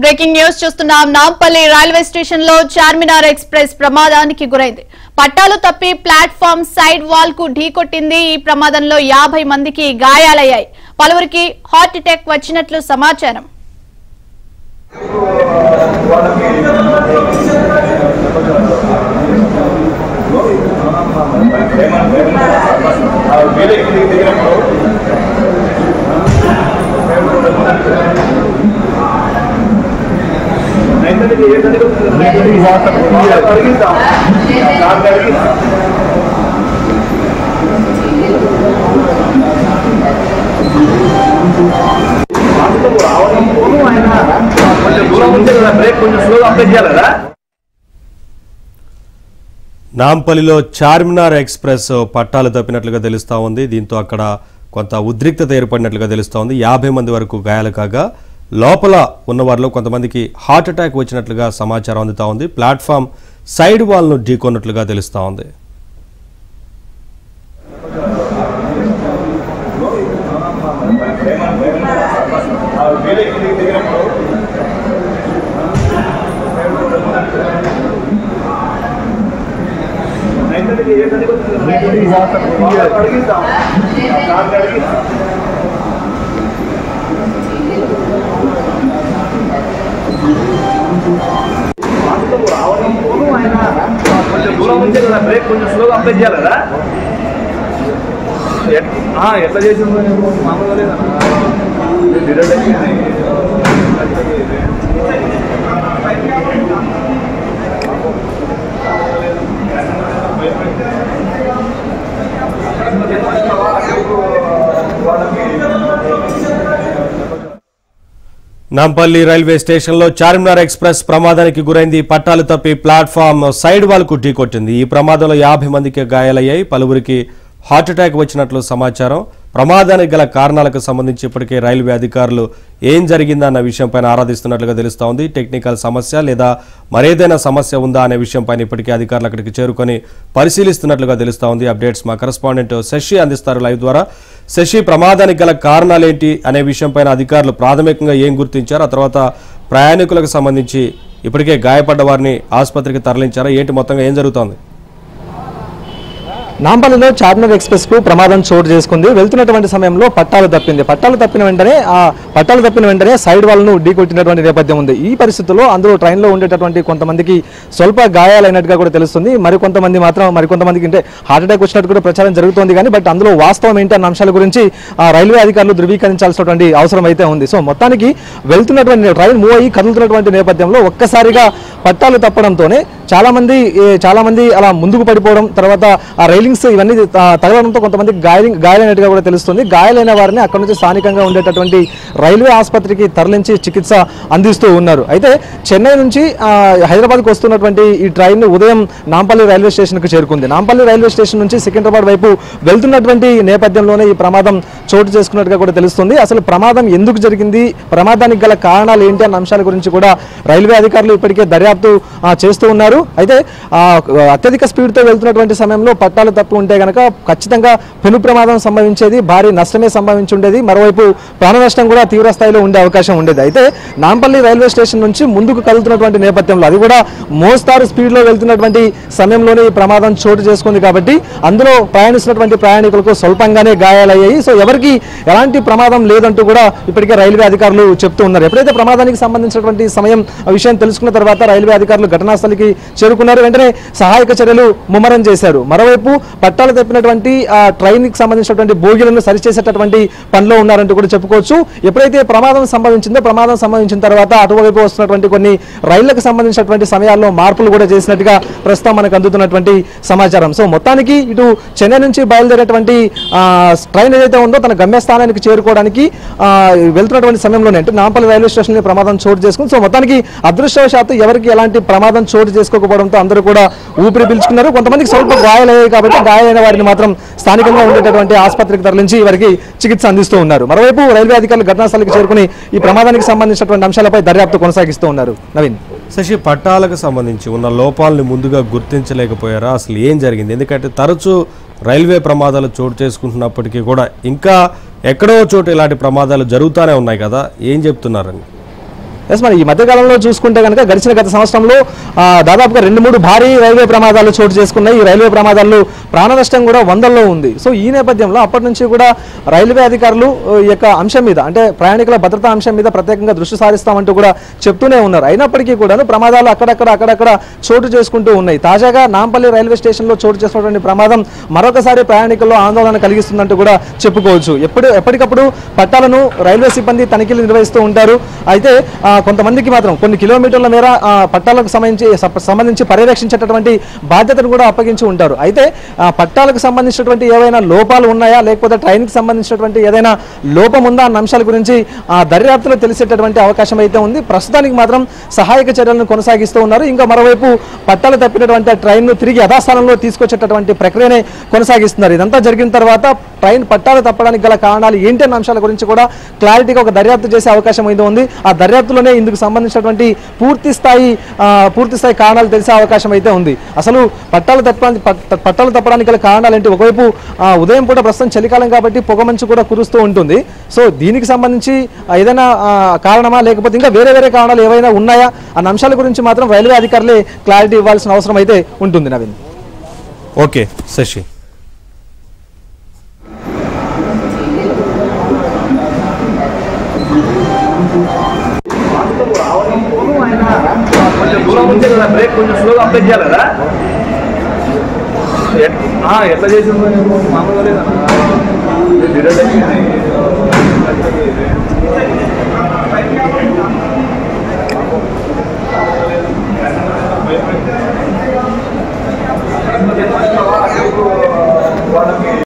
Breaking news చూస్తున్నాం. Nampally railway station లో Charminar express ప్రమాదానికి గురైంది. పట్టాలు తప్పి ప్లాట్ఫామ్ సైడ్ వాల్ కు ఢీకొట్టింది. ఈ ప్రమాదంలో 50 మందికి గాయాలయ్యాయి. పలువురికి హార్ట్ అటాక్ వచ్చినట్లు సమాచారం. నాంపల్లిలో చార్మినార్ ఎక్స్ప్రెస్ పట్టాలు తప్పినట్లుగా తెలుస్తా ఉంది. దీంతో అక్కడ కొంత ఉద్రిక్తత ఏర్పడినట్లుగా తెలుస్తా ఉంది. 50 మంది వరకు గాయాలు కాగా లోపల ఉన్నవారిలో కొంతమందికి హార్ట్ అటాక్ వచ్చినట్లుగా సమాచారం అందుతా ఉంది. ప్లాట్ఫామ్ సైడ్ వాల్ను ఢీకొన్నట్లుగా తెలుస్తా ఉంది. ఎట్లా చేసి మామూలుగా నాంపల్లి రైల్వే స్టేషన్లో చార్మినార్ ఎక్స్ప్రెస్ ప్రమాదానికి గురైంది. పట్టాలు తప్పి ప్లాట్ఫామ్ సైడ్ వాల్ కు ఢీకొట్టింది. ఈ ప్రమాదంలో 50 మందికి గాయాలయ్యాయి. పలువురికి హార్ట్ అటాక్ వచ్చినట్లు సమాచారం. ప్రమాదానికి గల కారణాలకు సంబంధించి ఇప్పటికే రైల్వే అధికారులు ఏం జరిగిందన్న విషయంపైన ఆరాధిస్తున్నట్లుగా తెలుస్తా ఉంది. టెక్నికల్ సమస్య లేదా మరేదైనా సమస్య ఉందా అనే విషయంపైన ఇప్పటికే అధికారులు అక్కడికి చేరుకొని పరిశీలిస్తున్నట్లుగా తెలుస్తా ఉంది. అప్డేట్స్ మా కరెస్పాండెంట్ శశి అందిస్తారు లైవ్ ద్వారా. శశి, ప్రమాదానికి గల కారణాలేంటి అనే విషయంపైన అధికారులు ప్రాథమికంగా ఏం గుర్తించారు? ఆ తర్వాత ప్రయాణికులకు సంబంధించి ఇప్పటికే గాయపడ్డ వారిని ఆసుపత్రికి తరలించారా? ఏంటి మొత్తంగా ఏం జరుగుతోంది? నాంపల్లిలో చార్మినార్ ఎక్స్ప్రెస్ కు ప్రమాదం చోటు చేసుకుంది. వెళ్తున్నటువంటి సమయంలో పట్టాలు తప్పిన వెంటనే సైడ్ వాల్ ను ఢీకొట్టినటువంటి నేపథ్యం ఉంది. ఈ పరిస్థితుల్లో అందులో ట్రైన్ లో ఉండేటటువంటి కొంతమందికి స్వల్ప గాయాలైనట్టుగా కూడా తెలుస్తుంది. మరికొంతమందికి అంటే హార్ట్ అటాక్ వచ్చినట్టు కూడా ప్రచారం జరుగుతోంది. కానీ బట్ అందులో వాస్తవం ఏంటి అన్న అంశాల గురించి రైల్వే అధికారులు ధృవీకరించాల్సినటువంటి అవసరం అయితే ఉంది. సో మొత్తానికి వెళ్తున్నటువంటి ట్రైన్ మూవ్ అయ్యి కదులుతున్నటువంటి నేపథ్యంలో ఒక్కసారిగా పట్టాలు తప్పడంతోనే చాలా మంది అలా ముందుకు పడిపోవడం, తర్వాత ఆ రైలింగ్స్ ఇవన్నీ తగలడంతో కొంతమంది గాయాలైనట్టుగా కూడా తెలుస్తుంది. గాయాలైన వారిని అక్కడ నుంచి స్థానికంగా ఉండేటటువంటి రైల్వే ఆసుపత్రికి తరలించి చికిత్స అందిస్తూ ఉన్నారు. అయితే చెన్నై నుంచి హైదరాబాద్కు వస్తున్నటువంటి ఈ ట్రైన్ ఉదయం నాంపల్లి రైల్వే స్టేషన్కు చేరుకుంది. నాంపల్లి రైల్వే స్టేషన్ నుంచి సికింద్రాబాద్ వైపు వెళ్తున్నటువంటి నేపథ్యంలోనే ఈ ప్రమాదం చోటు చేసుకున్నట్టుగా కూడా తెలుస్తుంది. అసలు ప్రమాదం ఎందుకు జరిగింది, ప్రమాదానికి గల కారణాలు ఏంటి అన్న అంశాల గురించి కూడా రైల్వే అధికారులు ఇప్పటికే దర్యాప్తు చేస్తూ ఉన్నారు. అయితే అత్యధిక స్పీడ్తో వెళ్తున్నటువంటి సమయంలో పట్టాలు తప్పు ఉంటే కనుక ఖచ్చితంగా పెను ప్రమాదం సంభవించేది, భారీ నష్టమే సంభవించి ఉండేది. మరోవైపు ప్రాణ నష్టం కూడా తీవ్ర స్థాయిలో ఉండే అవకాశం ఉండేది. అయితే నాంపల్లి రైల్వే స్టేషన్ నుంచి ముందుకు కదులుతున్నటువంటి నేపథ్యంలో, అది కూడా మోస్తారు స్పీడ్లో వెళ్తున్నటువంటి సమయంలోనే ఈ ప్రమాదం చోటు చేసుకుంది. కాబట్టి అందులో ప్రయాణిస్తున్నటువంటి ప్రయాణికులకు స్వల్పంగానే గాయాలయ్యాయి. సో ఎవరికి ఎలాంటి ప్రమాదం లేదంటూ కూడా ఇప్పటికే రైల్వే అధికారులు చెప్తూ ఉన్నారు. ఎప్పుడైతే ప్రమాదానికి సంబంధించినటువంటి విషయం తెలుసుకున్న తర్వాత రైల్వే అధికారులు ఘటనాస్థలికి చేరుకున్నారు. వెంటనే సహాయక చర్యలు ముమ్మరం చేశారు. మరోవైపు పట్టాలు తప్పినటువంటి ట్రైన్ కి సంబంధించినటువంటి బోగీలను సరిచేసేటటువంటి పనిలో ఉన్నారంటూ కూడా చెప్పుకోవచ్చు. ఎప్పుడైతే ప్రమాదం సంభవించిన తర్వాత అటువైపు వస్తున్నటువంటి కొన్ని రైళ్లకు సంబంధించినటువంటి సమయాల్లో మార్పులు కూడా చేసినట్టుగా ప్రస్తుతం మనకు అందుతున్నటువంటి సమాచారం. సో మొత్తానికి ఇటు చెన్నై నుంచి బయలుదేరేటువంటి ట్రైన్ ఏదైతే ఉందో తన గమ్యస్థానానికి చేరుకోవడానికి వెళ్తున్నటువంటి సమయంలోనే అంటే నాంపల్లి రైల్వే స్టేషన్ లో ప్రమాదం చోటు చేసుకుంది. సో మొత్తానికి అదృష్టవశాత్తు ఎవరికి ఎలాంటి ప్రమాదం చోటు చేసుకోకపోవడంతో అందరూ కూడా ఊపిరి పీల్చుకున్నారు. కొంతమందికి స్వల్ప గాయాలయ్యాయి కాబట్టి గాయాలైన వారిని మాత్రం స్థానికంగా ఉండేటటువంటి ఆసుపత్రికి తరలించి వారికి చికిత్స అందిస్తూ ఉన్నారు. మరోవైపు రైల్వే అధికారులు ఘటనాస్థలికి చేరుకుని ఈ ప్రమాదానికి సంబంధించినటువంటి అంశాలపై దర్యాప్తు కొనసాగిస్తూ ఉన్నారు. నవీన్, శశి, పట్టాలకు సంబంధించి ఉన్న లోపాలను ముందుగా గుర్తించలేకపోయారా? అసలు ఏం జరిగింది? ఎందుకంటే తరచూ రైల్వే ప్రమాదాలు చోటు చేసుకుంటున్నప్పటికీ కూడా ఇంకా ఎక్కడో చోటు ఇలాంటి ప్రమాదాలు జరుగుతూనే ఉన్నాయి కదా, ఏం చెప్తున్నారని? మరి ఈ మధ్యకాలంలో చూసుకుంటే కనుక గత సంవత్సరంలో దాదాపుగా 2-3 భారీ రైల్వే ప్రమాదాలు చోటు చేసుకున్నాయి. ఈ రైల్వే ప్రమాదాల్లో ప్రాణ నష్టం కూడా 100లో ఉంది. సో ఈ నేపథ్యంలో అప్పటి నుంచి కూడా రైల్వే అధికారులు ఈ యొక్క అంశం మీద అంటే ప్రయాణికుల భద్రతా అంశం మీద ప్రత్యేకంగా దృష్టి సారిస్తామంటూ కూడా చెప్తూనే ఉన్నారు. అయినప్పటికీ కూడా ప్రమాదాలు అక్కడక్కడ చోటు చేసుకుంటూ ఉన్నాయి. తాజాగా నాంపల్లి రైల్వే స్టేషన్లో చోటు చేసుకున్నటువంటి ప్రమాదం మరొకసారి ప్రయాణికుల్లో ఆందోళన కలిగిస్తుందంటూ కూడా చెప్పుకోవచ్చు. ఎప్పటికప్పుడు పట్టాలను రైల్వే సిబ్బంది తనిఖీలు నిర్వహిస్తూ ఉంటారు. అయితే కొంతమందికి మాత్రం కొన్ని కిలోమీటర్ల మేర పట్టాలకు సంబంధించి పర్యవేక్షించేటటువంటి బాధ్యతను కూడా అప్పగించి ఉంటారు. అయితే పట్టాలకు సంబంధించినటువంటి ఏవైనా లోపాలు ఉన్నాయా లేకపోతే ట్రైన్కి సంబంధించినటువంటి ఏదైనా లోపం ఉందా అన్న అంశాల గురించి దర్యాప్తులో తెలిసేటటువంటి అవకాశం అయితే ఉంది. ప్రస్తుతానికి మాత్రం సహాయక చర్యలను కొనసాగిస్తూ ఉన్నారు. ఇంకా మరోవైపు పట్టాలు తప్పినటువంటి ట్రైన్ను తిరిగి యథాస్థానంలో తీసుకొచ్చేటటువంటి ప్రక్రియనే కొనసాగిస్తున్నారు. ఇదంతా జరిగిన తర్వాత ట్రైన్ పట్టాలు తప్పడానికి గల కారణాలు ఏంటి అన్న అంశాల గురించి కూడా క్లారిటీగా ఒక దర్యాప్తు చేసే అవకాశం అయితే ఉంది. ఆ దర్యాప్తులోనే ఇందుకు సంబంధించినటువంటి పూర్తి స్థాయి కారణాలు తెలిసే అవకాశం అయితే ఉంది. అసలు పట్టాలు తప్పడానికి గల కారణాలు ఏంటి? ఒకవైపు ఉదయం పూట ప్రస్తుతం చలికాలం కాబట్టి పొగమంచు కూడా కురుస్తూ ఉంటుంది. సో దీనికి సంబంధించి ఏదైనా కారణమా లేకపోతే ఇంకా వేరే కారణాలు ఏవైనా ఉన్నాయా అన్న అంశాల గురించి మాత్రం రైల్వే అధికారులే క్లారిటీ ఇవ్వాల్సిన అవసరం అయితే ఉంటుంది. నవీన్, ఓకే శశి. కొంచెం దూరం ఉంటే కదా బ్రేక్ కొంచెం స్లోగా అప్లై చేయాలి కదా. ఎట్లా చేసిందో మామూలుగా లేదా